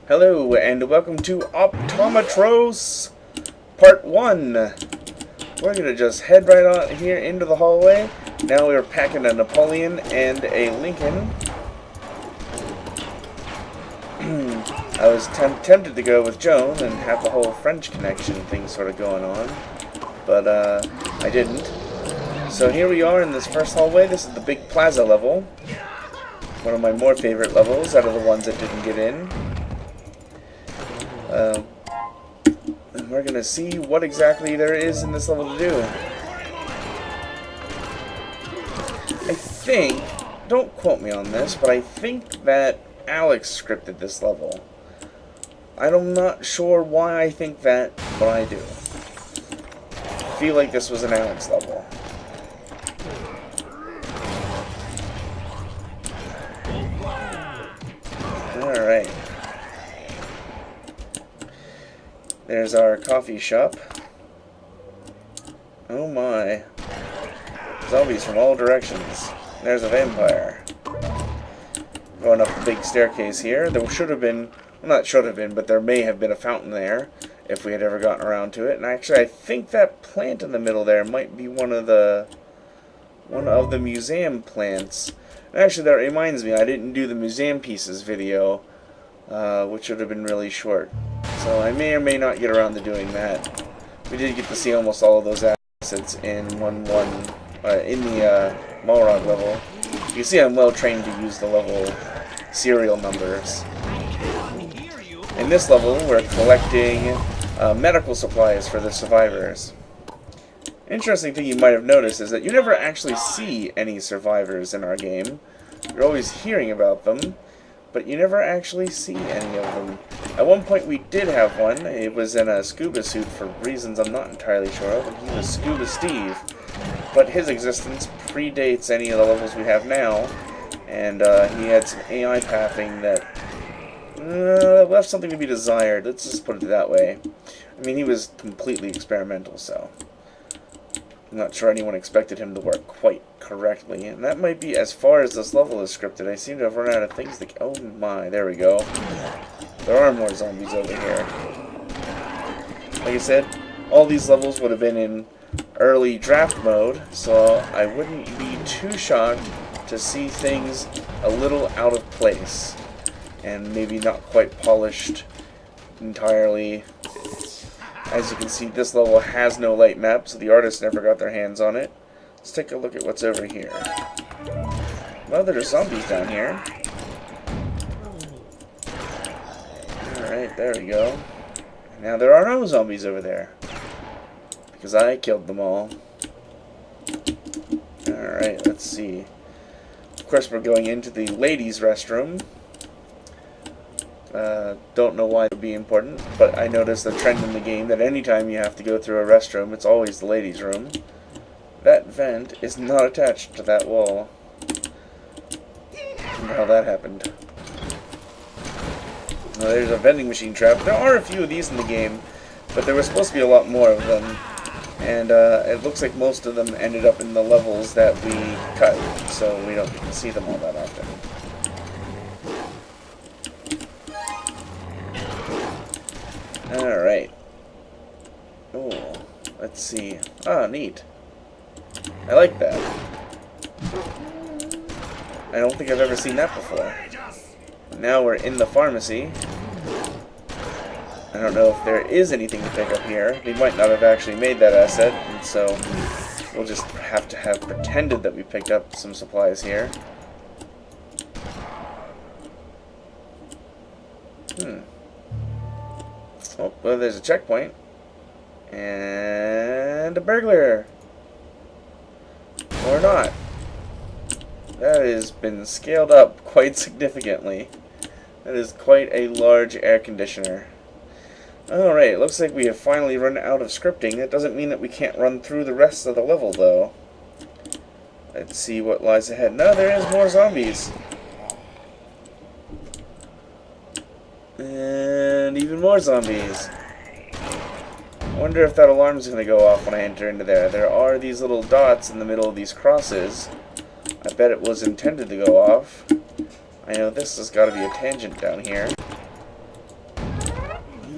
Hello, and welcome to Optometros Part 1. We're going to just head right on here into the hallway. Now we're packing a Napoleon and a Lincoln. I was tempted to go with Joan and have the whole French connection thing sort of going on, but I didn't. So here we are in this first hallway. This is the big plaza level. One of my more favorite levels out of the ones that didn't get in. And we're going to see what exactly there is in this level to do. I think, don't quote me on this, but I think that Alex scripted this level. I'm not sure why I think that, but I do. I feel like this was an Alex level. Alright. There's our coffee shop. Oh my. Zombies from all directions. There's a vampire. Going up the big staircase here. There should have been, well, not should have been, but there may have been a fountain there if we had ever gotten around to it. And actually, I think that plant in the middle there might be one of the museum plants. And actually, that reminds me, I didn't do the museum pieces video, which would have been really short. So I may or may not get around to doing that. We did get to see almost all of those assets in in the Malrog level. You can see I'm well trained to use the level serial numbers. In this level, we're collecting medical supplies for the survivors. Interesting thing you might have noticed is that you never actually see any survivors in our game. You're always hearing about them, but you never actually see any of them. At one point we did have one. It was in a scuba suit for reasons I'm not entirely sure of. He was Scuba Steve. But his existence predates any of the levels we have now. And he had some AI pathing that left something to be desired. Let's just put it that way. I mean, he was completely experimental, so I'm not sure anyone expected him to work quite correctly. And that might be as far as this level is scripted. I seem to have run out of things to... Oh my, there we go. There are more zombies over here. Like I said, all these levels would have been in early draft mode, so I wouldn't be too shocked to see things a little out of place. And maybe not quite polished entirely. As you can see, this level has no light map, so the artists never got their hands on it. Let's take a look at what's over here. Well, there are zombies down here. Alright, there we go. Now there are no zombies over there, because I killed them all. Alright, let's see. Of course, we're going into the ladies' restroom. Don't know why it would be important, but I noticed the trend in the game that anytime you have to go through a restroom, it's always the ladies' room. That vent is not attached to that wall. I wonder how that happened. Well, there's a vending machine trap. There are a few of these in the game, but there was supposed to be a lot more of them. And it looks like most of them ended up in the levels that we cut, so we don't get to see them all that often. Alright. Oh, let's see. Ah, neat. I like that. I don't think I've ever seen that before. Now we're in the pharmacy. I don't know if there is anything to pick up here. They might not have actually made that asset, and so we'll just have to have pretended that we picked up some supplies here. Oh, well, there's a checkpoint. And a burglar. Or not. That has been scaled up quite significantly. That is quite a large air conditioner. Alright, it looks like we have finally run out of scripting. That doesn't mean that we can't run through the rest of the level, though. Let's see what lies ahead. No, there is more zombies. And even more zombies. I wonder if that alarm is going to go off when I enter into there. There are these little dots in the middle of these crosses. I bet it was intended to go off. I know this has got to be a tangent down here.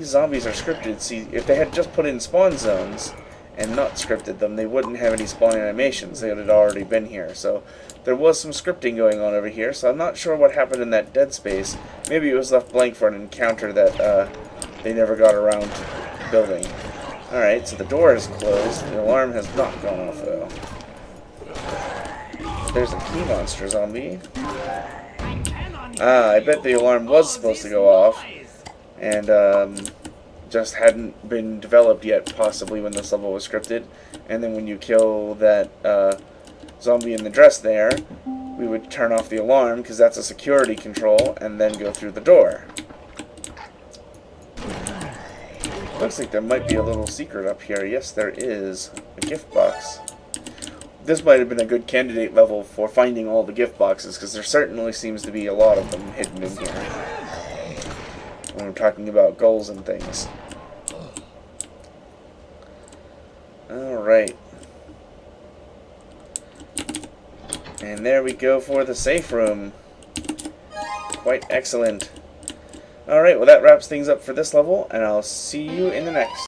these zombies are scripted. See, if they had just put in spawn zones and not scripted them, they wouldn't have any spawn animations. They would have already been here. So there was some scripting going on over here, so I'm not sure what happened in that dead space. Maybe it was left blank for an encounter that they never got around to building. Alright, so the door is closed. The alarm has not gone off, though. There's a key monster zombie. I bet the alarm was supposed to go off, and just hadn't been developed yet, possibly when this level was scripted. And then when you kill that zombie in the dress there, we would turn off the alarm, because that's a security control, and then go through the door. Looks like there might be a little secret up here. Yes, there is. A gift box. This might have been a good candidate level for finding all the gift boxes, because there certainly seems to be a lot of them hidden in here when we're talking about goals and things. Alright. And there we go for the safe room. Quite excellent. Alright, well that wraps things up for this level, and I'll see you in the next.